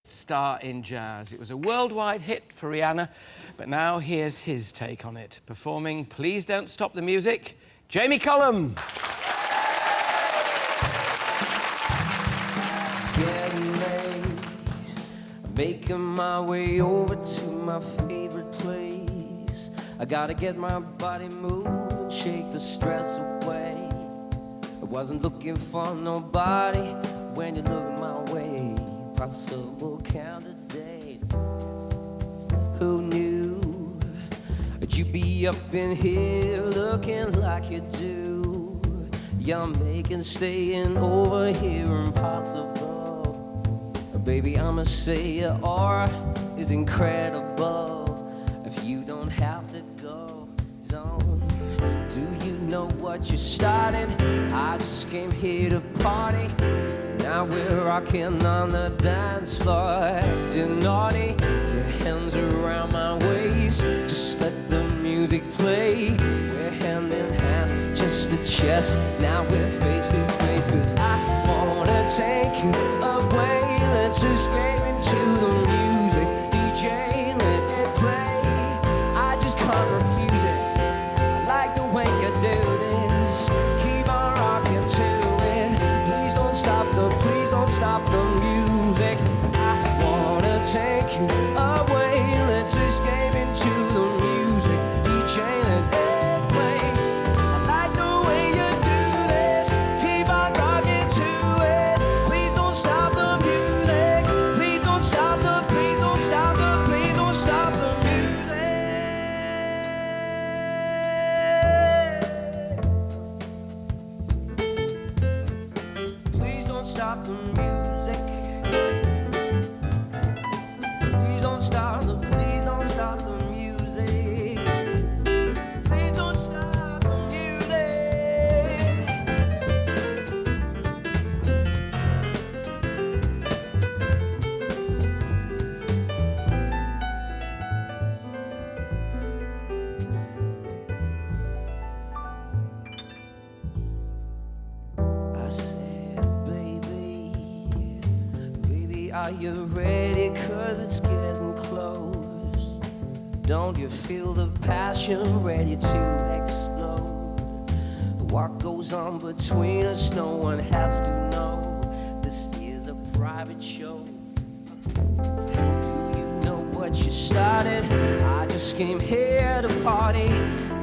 star in jazz. It was a worldwide hit for Rihanna, but now here's his take on it. Performing Please Don't Stop the Music, Jamie Cullum. It's getting late, I'm making my way over to my favorite place. I gotta get my body moving, shake the stress away. I wasn't looking for nobody when you look my way. Possible candidate. Who knew that you'd be up in here looking like you do? You're making staying over here impossible. Baby, I'ma say your aura is incredible. If you don't have to go, don't. Do you know what you started? I just came here to party. Now we're rocking on the dance floor, acting naughty. Your hands around my waist, just let the music play. We're hand in hand, just a chest. Now we're face to face, 'cause I wanna take you away. Let's escape into the music. DJ, let it play. I just can't refuse it. I like the way you do this. Keep on rocking to it. Please don't stop the music. I wanna take you away. Let's escape into the music. DJ, let it play. I like the way you do this. Keep on rocking to it. Please don't stop the music. Please don't stop the, please don't stop the, please don't stop the music. Please don't stop the music. Please don't stop the, please don't stop the music. Please don't stop the music. I said, baby, are you ready? 'Cause it's getting close. Don't you feel the passion ready to explode? What goes on between us, no one has to know. This is a private show. Do you know what you started? I just came here to party.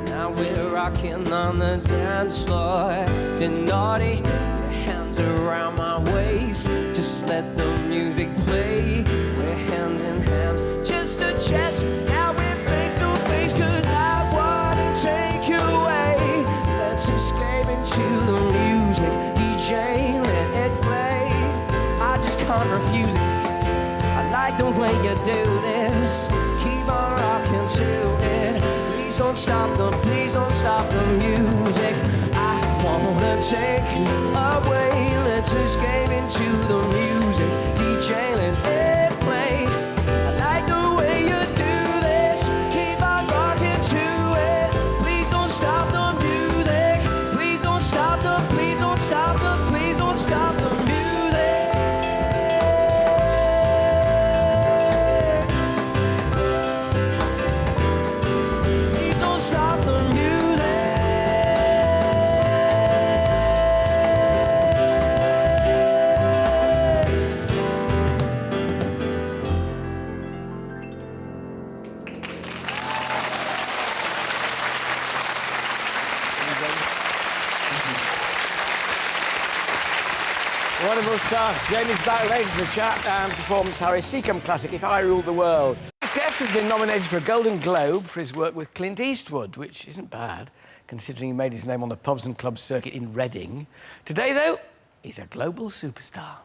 Now we're rocking on the dance floor, acting naughty. Your hands around my waist, just let the music play. We're hand in hand, just a chest. Now we're face to face, 'cause I wanna take you away. Let's escape into the music. DJ, let it play. I just can't refuse it. I like the way you do this. Keep on rocking to it. Please don't stop the, please don't stop the music. I wanna take you away. Let's escape into the music. DJ, let it play. I like the way you do this. Keep on rocking to it. Please don't stop the music. Please don't stop the, please don't stop the, please don't stop the music. Please don't stop the music. Wonderful stuff. Jamie's back later for the chat and performance Harry Seacombe classic, If I Ruled the World. This guest has been nominated for a Golden Globe for his work with Clint Eastwood, which isn't bad, considering he made his name on the pubs and clubs circuit in Reading. Today, though, he's a global superstar.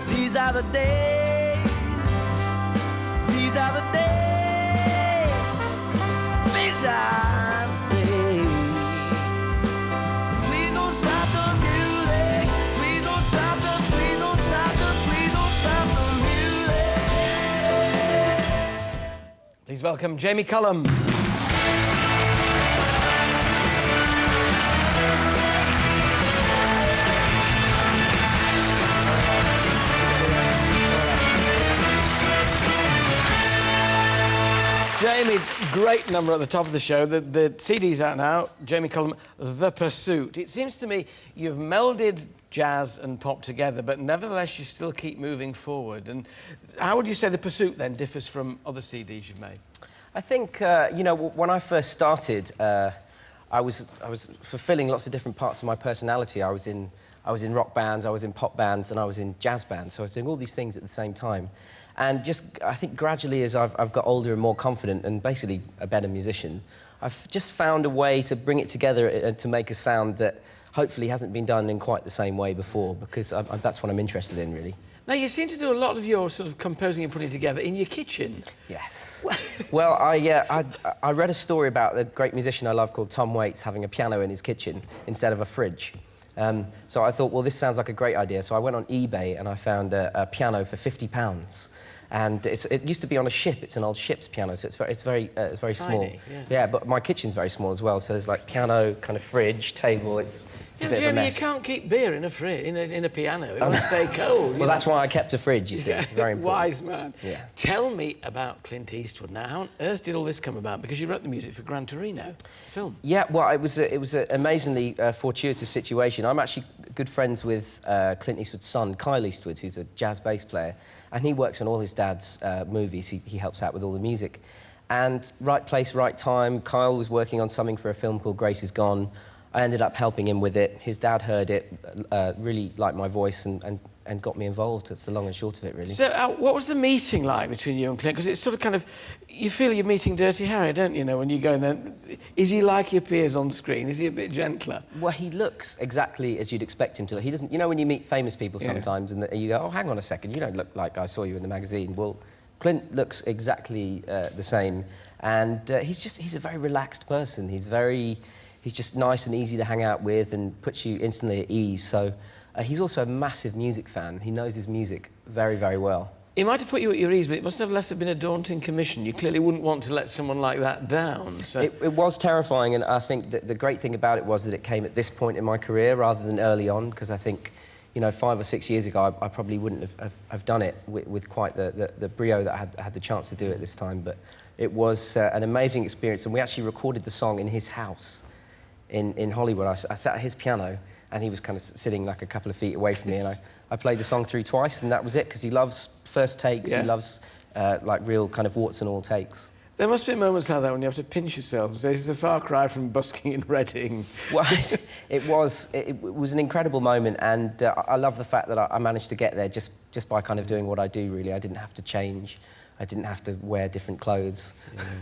These are the days. These are the days. These are the days. Please don't stop the music. Please don't stop the. Please don't stop the. Please don't stop the music. Please welcome Jamie Cullum. Jamie, great number at the top of the show. The CD's out now. Jamie Cullum, The Pursuit. It seems to me you've melded jazz and pop together, but nevertheless you still keep moving forward. And how would you say The Pursuit then differs from other CDs you've made? I think, you know, when I first started, I was fulfilling lots of different parts of my personality. I was in rock bands, I was in pop bands, and I was in jazz bands. So I was doing all these things at the same time. And just, I think gradually as I've got older and more confident and basically a better musician, I've just found a way to bring it together and to make a sound that hopefully hasn't been done in quite the same way before, because that's what I'm interested in, really. Now, you seem to do a lot of your sort of composing and putting together in your kitchen. Yes. Well, I read a story about the great musician I love called Tom Waits having a piano in his kitchen instead of a fridge. So I thought, well, this sounds like a great idea. So I went on eBay and I found a piano for £50. And it used to be on a ship. It's an old ship's piano, so it's very Tiny, small. Yeah, but my kitchen's very small as well. So there's like piano, kind of fridge, table. It's a bit of a mess. You can't keep beer in a piano. It won't stay cold. Well, that's why I kept a fridge. You see, very important. Wise man. Yeah. Tell me about Clint Eastwood. Now, how on earth did all this come about? Because you wrote the music for Gran Torino film. Yeah, well, it was an amazingly fortuitous situation. I'm actually good friends with Clint Eastwood's son, Kyle Eastwood, who's a jazz bass player, and he works on all his dad's movies. He helps out with all the music. And right place, right time. Kyle was working on something for a film called Grace Is Gone. I ended up helping him with it. His dad heard it, really liked my voice and got me involved. That's the long and short of it, really. So what was the meeting like between you and Clint? Because it's sort of kind of, you feel you're meeting Dirty Harry, don't you, know, when you go in there. Is he like he appears on screen? Is he a bit gentler? Well, he looks exactly as you'd expect him to look. He doesn't, you know, when you meet famous people sometimes and you go, oh, hang on a second, you don't look like I saw you in the magazine. Well, Clint looks exactly the same. And he's a very relaxed person. He's just nice and easy to hang out with and puts you instantly at ease. So he's also a massive music fan. He knows his music very, very well. He might have put you at your ease, but it must nevertheless have been a daunting commission. You clearly wouldn't want to let someone like that down. So. It was terrifying, and I think that the great thing about it was that it came at this point in my career rather than early on, because I think, you know, 5 or 6 years ago, I probably wouldn't have done it with quite the brio that I had the chance to do it this time. But it was an amazing experience, and we actually recorded the song in his house in Hollywood. I sat at his piano, and he was kind of sitting like a couple of feet away from me, and I played the song through twice, and that was it, because he loves first takes, he loves like real kind of warts and all takes. There must be moments like that when you have to pinch yourself and say, this is a far cry from busking in Reading. Well, it was an incredible moment, and I love the fact that I managed to get there just by kind of doing what I do, really. I didn't have to change. I didn't have to wear different clothes.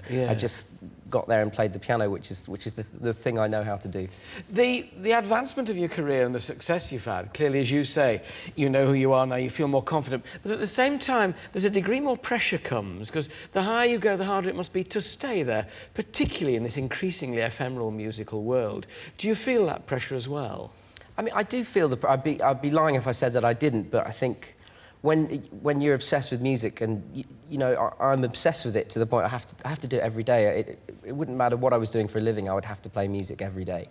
I just got there and played the piano, which is the thing I know how to do. The advancement of your career and the success you've had, clearly, as you say, you know who you are now, you feel more confident. But at the same time, there's a degree more pressure comes, because the higher you go, the harder it must be to stay there, particularly in this increasingly ephemeral musical world. Do you feel that pressure as well? I mean, I do feel I'd be lying if I said that I didn't, but I think when you're obsessed with music, and you know, I'm obsessed with it to the point I have to do it every day. It wouldn't matter what I was doing for a living, I would have to play music every day.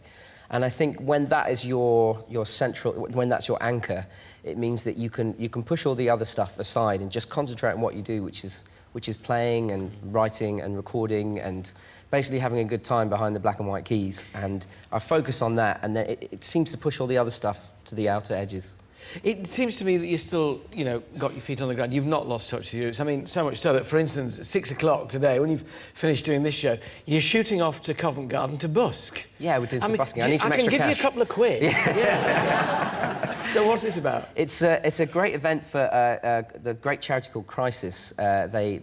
And I think when that is your central, when that's your anchor, it means that you can push all the other stuff aside and just concentrate on what you do, which is playing and writing and recording and basically having a good time behind the black and white keys. And I focus on that, and then it seems to push all the other stuff to the outer edges. It seems to me that you still, you know, got your feet on the ground. You've not lost touch with your roots. I mean, so much so that, for instance, at 6 o'clock today, when you've finished doing this show, you're shooting off to Covent Garden to busk. Yeah, we're doing some busking. I need some I extra cash. can give you a couple of quid. Yeah. So what's this about? It's a great event for the great charity called Crisis. They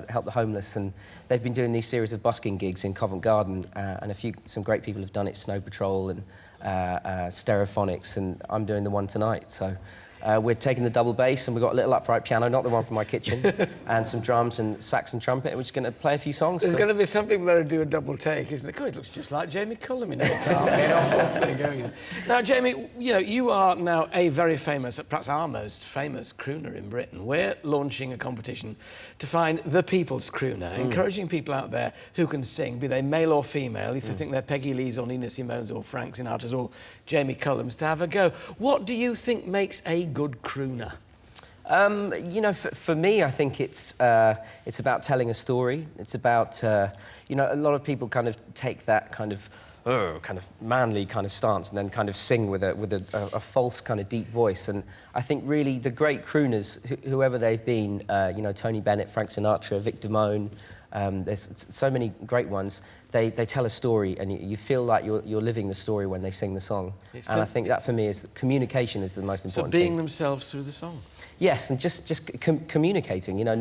help the homeless, and they've been doing these series of busking gigs in Covent Garden, and some great people have done it, Snow Patrol and Stereophonics, and I'm doing the one tonight. So We're taking the double bass, and we've got a little upright piano, not the one from my kitchen, and some drums and sax and trumpet, and we're just going to play a few songs. There's going to be some people that do a double take, isn't there? God, it looks just like Jamie Cullum, you know. There you go. Now, Jamie, you know, you are now a very famous, perhaps our most famous crooner in Britain. We're launching a competition to find the people's crooner, encouraging people out there who can sing, be they male or female, if they think they're Peggy Lee's or Nina Simone's or Frank Sinatra's or Jamie Cullum's, to have a go. What do you think makes a good crooner? You know, for me, I think it's about telling a story. It's about, you know, a lot of people kind of take that kind of manly kind of stance and then kind of sing with a false kind of deep voice. And I think really the great crooners, whoever they've been, you know, Tony Bennett, Frank Sinatra, Vic Damone, there's so many great ones. They tell a story, and you feel like you're living the story when they sing the song. I think that for me is communication is the most important thing. So being themselves through the song. Yes, and just communicating. You know,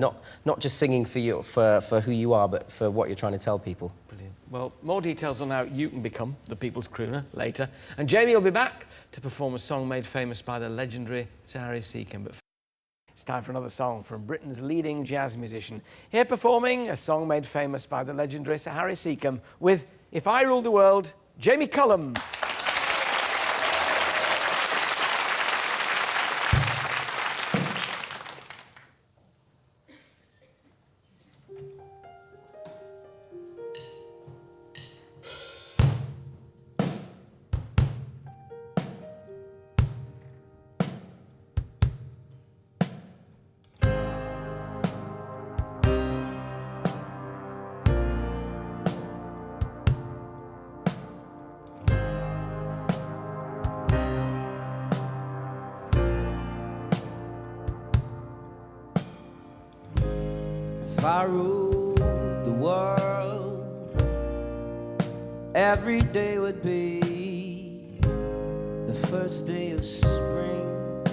not just singing for who you are, but for what you're trying to tell people. Brilliant. Well, more details on how you can become the people's crooner later. And Jamie will be back to perform a song made famous by the legendary Sir Harry Seacombe. But it's time for another song from Britain's leading jazz musician. Here performing a song made famous by the legendary Sir Harry Seacombe with If I Ruled the World, Jamie Cullum. If I ruled the world, every day would be the first day of spring.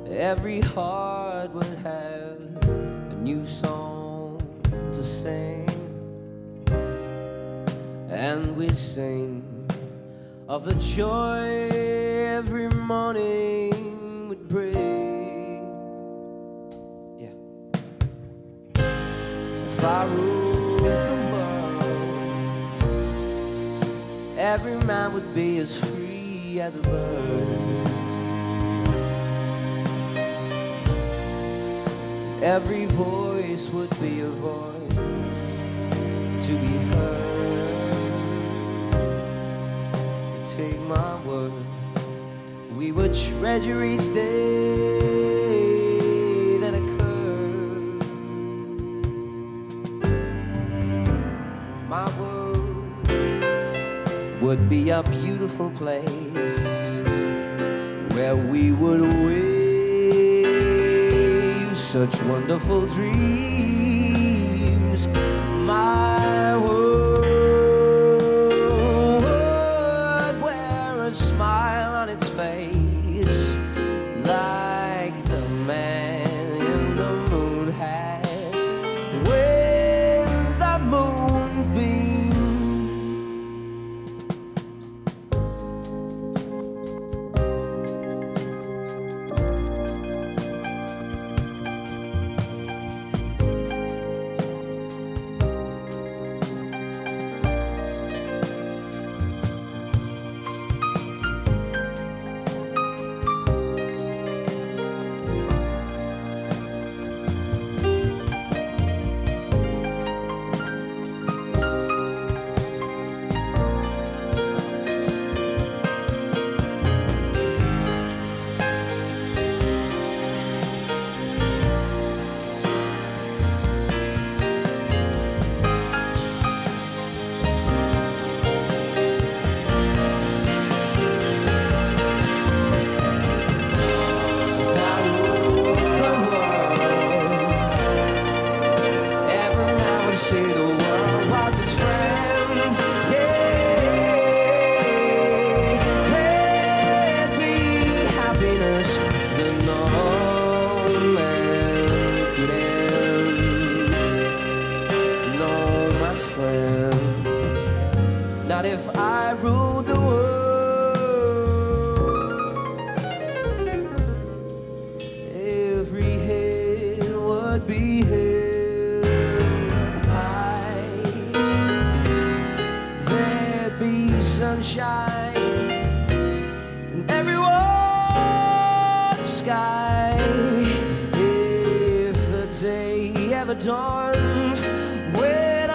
Every heart would have a new song to sing, and we'd sing of the joy every morning would bring. If I ruled the world, every man would be as free as a bird. Every voice would be a voice to be heard. Take my word, we would treasure each day that occurred. My world would be a beautiful place where we would wave such wonderful dreams. My world would wear a smile on its face like the man in the moon has when the moon beams. would be held high. There'd be sunshine in everyone's sky if the day ever dawned when I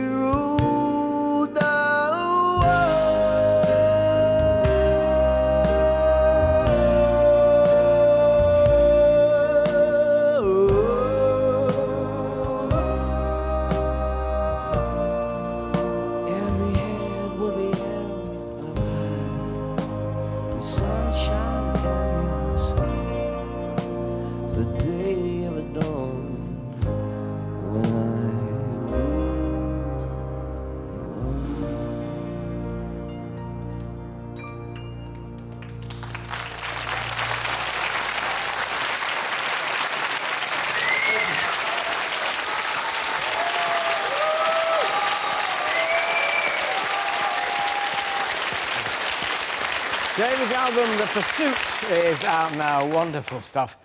ruled the world. Every head would be held up high, the sunshine in the sky, the day of the dawn when I ruled the world. Jamie's album, The Pursuit, is out now. Wonderful stuff.